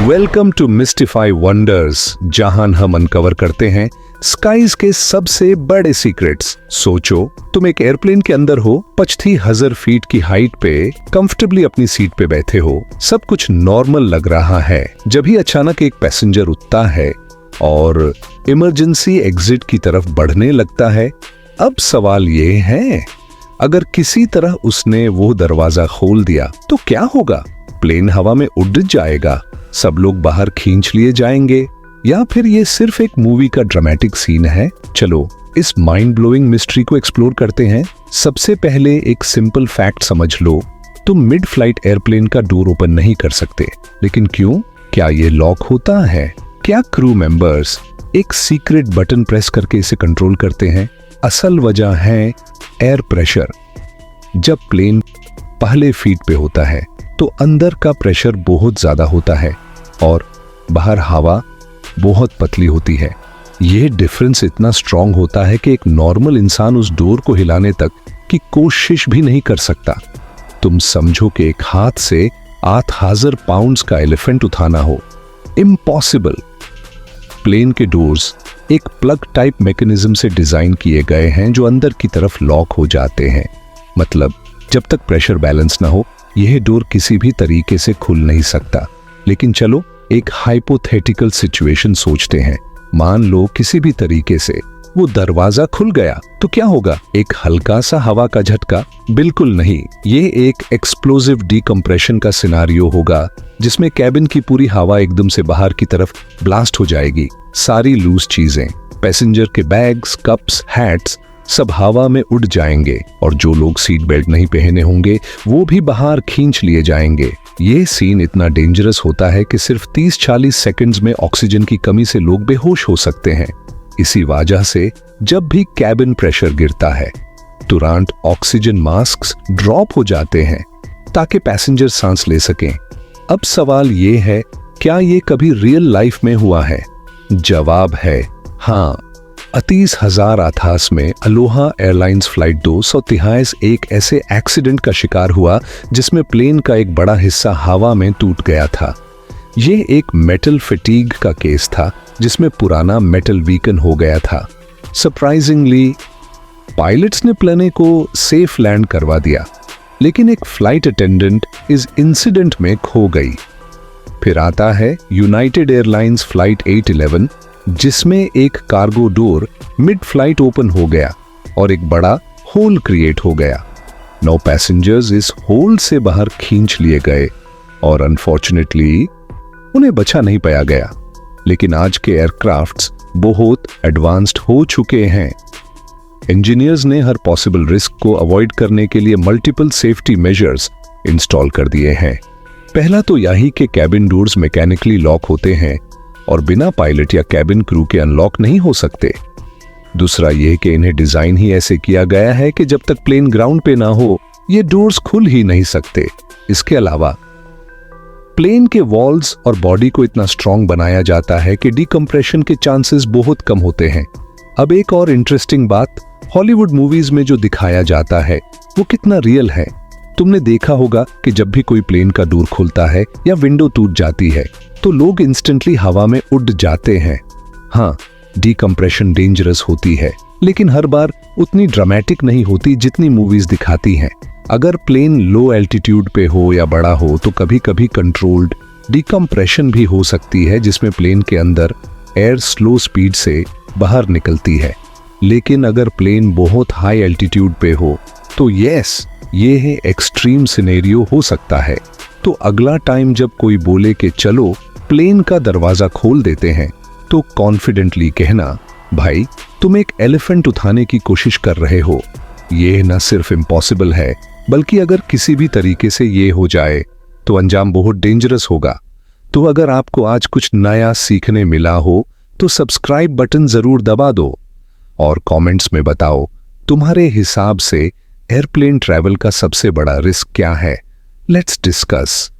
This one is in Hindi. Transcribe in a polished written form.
वेलकम टू मिस्टिफाई वंडर्स, जहां हम अनकवर करते हैं स्काईज के सबसे बड़े सीक्रेट्स। सोचो तुम एक एयरप्लेन के अंदर हो, 25,000 फीट की हाइट पे कंफर्टेबली अपनी सीट पे बैठे हो, सब कुछ नॉर्मल लग रहा है। जब ही अचानक एक पैसेंजर उठता है और इमरजेंसी एग्जिट की तरफ बढ़ने लगता है। अब सवाल ये है, अगर किसी तरह उसने वो दरवाजा खोल दिया तो क्या होगा? प्लेन हवा में उड़ जाएगा, सब लोग बाहर खींच लिए जाएंगे, या फिर ये सिर्फ एक मूवी का ड्रामेटिक सीन है? चलो इस माइंड ब्लोइंग मिस्ट्री को एक्सप्लोर करते हैं। सबसे पहले एक सिंपल फैक्ट समझ लो, तुम मिड फ्लाइट एयरप्लेन का डोर ओपन नहीं कर सकते। लेकिन क्यों? क्या ये लॉक होता है? क्या क्रू मेंबर्स एक सीक्रेट बटन प्रेस करके इसे कंट्रोल करते हैं? असल वजह है एयर प्रेशर। जब प्लेन पहले फीट पे होता है तो अंदर का प्रेशर बहुत ज्यादा होता है और बाहर हवा बहुत पतली होती है। यह डिफरेंस इतना स्ट्रांग होता है कि एक नॉर्मल इंसान उस डोर को हिलाने तक की कोशिश भी नहीं कर सकता। तुम समझो कि एक हाथ से 8,000 पाउंड्स का एलिफेंट उठाना हो, इम्पॉसिबल। प्लेन के डोर्स एक प्लग टाइप मैकेनिज्म से डिजाइन किए गए हैं जो अंदर की तरफ लॉक हो जाते हैं। मतलब जब तक प्रेशर बैलेंस ना हो यह डोर किसी भी तरीके से खुल नहीं सकता। लेकिन चलो एक हाइपोथेटिकल सिचुएशन सोचते हैं। मान लो किसी भी तरीके से वो दरवाजा खुल गया तो क्या होगा? एक हल्का सा हवा का झटका? बिल्कुल नहीं, ये एक एक्सप्लोसिव डीकम्प्रेशन का सिनारियो होगा जिसमें कैबिन की पूरी हवा एकदम से बाहर की तरफ ब्लास्ट हो जाएगी। सारी लूज चीजें, पैसेंजर के बैग्स, कप्स, हैट्स सब हवा में उड़ जाएंगे और जो लोग सीट बेल्ट नहीं पहने होंगे वो भी बाहर खींच लिए जाएंगे। ये सीन इतना डेंजरस होता है कि सिर्फ 30-40 सेकंड्स में ऑक्सीजन की कमी से लोग बेहोश हो सकते हैं। इसी वजह से जब भी कैबिन प्रेशर गिरता है तुरंत ऑक्सीजन मास्क ड्रॉप हो जाते हैं ताकि पैसेंजर सांस ले सकें। अब सवाल ये है, क्या ये कभी रियल लाइफ में हुआ है? जवाब है हाँ। 30,088 में अलोहा एयरलाइंस फ्लाइट 223 एक ऐसे एक्सीडेंट का शिकार हुआ जिसमें प्लेन का एक बड़ा हिस्सा हवा में टूट गया था। ये एक मेटल फटीग का केस था जिसमें पुराना मेटल वीकन हो गया था। सरप्राइजिंगली पायलट्स ने प्लेन को सेफ लैंड करवा दिया, लेकिन एक फ्लाइट अटेंडेंट इस इंसिडेंट में खो गई। फिर आता है यूनाइटेड एयरलाइंस फ्लाइट 811 जिसमें एक cargo door mid flight open हो गया और एक बड़ा होल क्रिएट हो गया। 9 पैसेंजर्स इस होल से बाहर खींच लिए गए और अनफॉर्चुनेटली उन्हें बचा नहीं पाया गया। लेकिन आज के एयरक्राफ्ट्स बहुत एडवांस्ड हो चुके हैं। इंजीनियर्स ने हर पॉसिबल रिस्क को अवॉइड करने के लिए मल्टीपल सेफ्टी मेजर्स इंस्टॉल कर दिए हैं। पहला तो यही कि कैबिन डोर्स मैकेनिकली लॉक होते हैं और बिना पायलट या कैबिन क्रू के अनलॉक नहीं हो सकते। दूसरा यह कि इन्हें डिजाइन ही ऐसे किया गया है कि जब तक प्लेन ग्राउंड पे ना हो ये डोर्स खुल ही नहीं सकते। इसके अलावा प्लेन के वॉल्स और बॉडी को इतना स्ट्रांग बनाया जाता है कि डीकम्प्रेशन के चांसेस बहुत कम होते हैं। अब एक और इंटरेस्टिंग बात, हॉलीवुड मूवीज में जो दिखाया जाता है वो कितना रियल है। तुमने देखा होगा कि जब भी कोई प्लेन का डोर खुलता है या विंडो टूट जाती है तो लोग इंस्टेंटली हवा में उड़ जाते हैं। हाँ, डीकम्प्रेशन डेंजरस होती है, लेकिन हर बार उतनी ड्रामेटिक नहीं होती जितनी मूवीज दिखाती हैं। अगर प्लेन लो एल्टीट्यूड पे हो या बड़ा हो तो कभी कभी कंट्रोल्ड डीकम्प्रेशन भी हो सकती है जिसमें प्लेन के अंदर एयर स्लो स्पीड से बाहर निकलती है। लेकिन अगर प्लेन बहुत हाई एल्टीट्यूड पे हो तो यस, ये है एक्सट्रीम सिनेरियो हो सकता है। तो अगला टाइम जब कोई बोले कि चलो प्लेन का दरवाजा खोल देते हैं तो कॉन्फिडेंटली कहना, भाई तुम एक एलिफेंट उठाने की कोशिश कर रहे हो। ये न सिर्फ इम्पॉसिबल है बल्कि अगर किसी भी तरीके से ये हो जाए तो अंजाम बहुत डेंजरस होगा। तो अगर आपको आज कुछ नया सीखने मिला हो तो सब्सक्राइब बटन जरूर दबा दो और कमेंट्स में बताओ तुम्हारे हिसाब से एयरप्लेन ट्रैवल का सबसे बड़ा रिस्क क्या है। Let's discuss.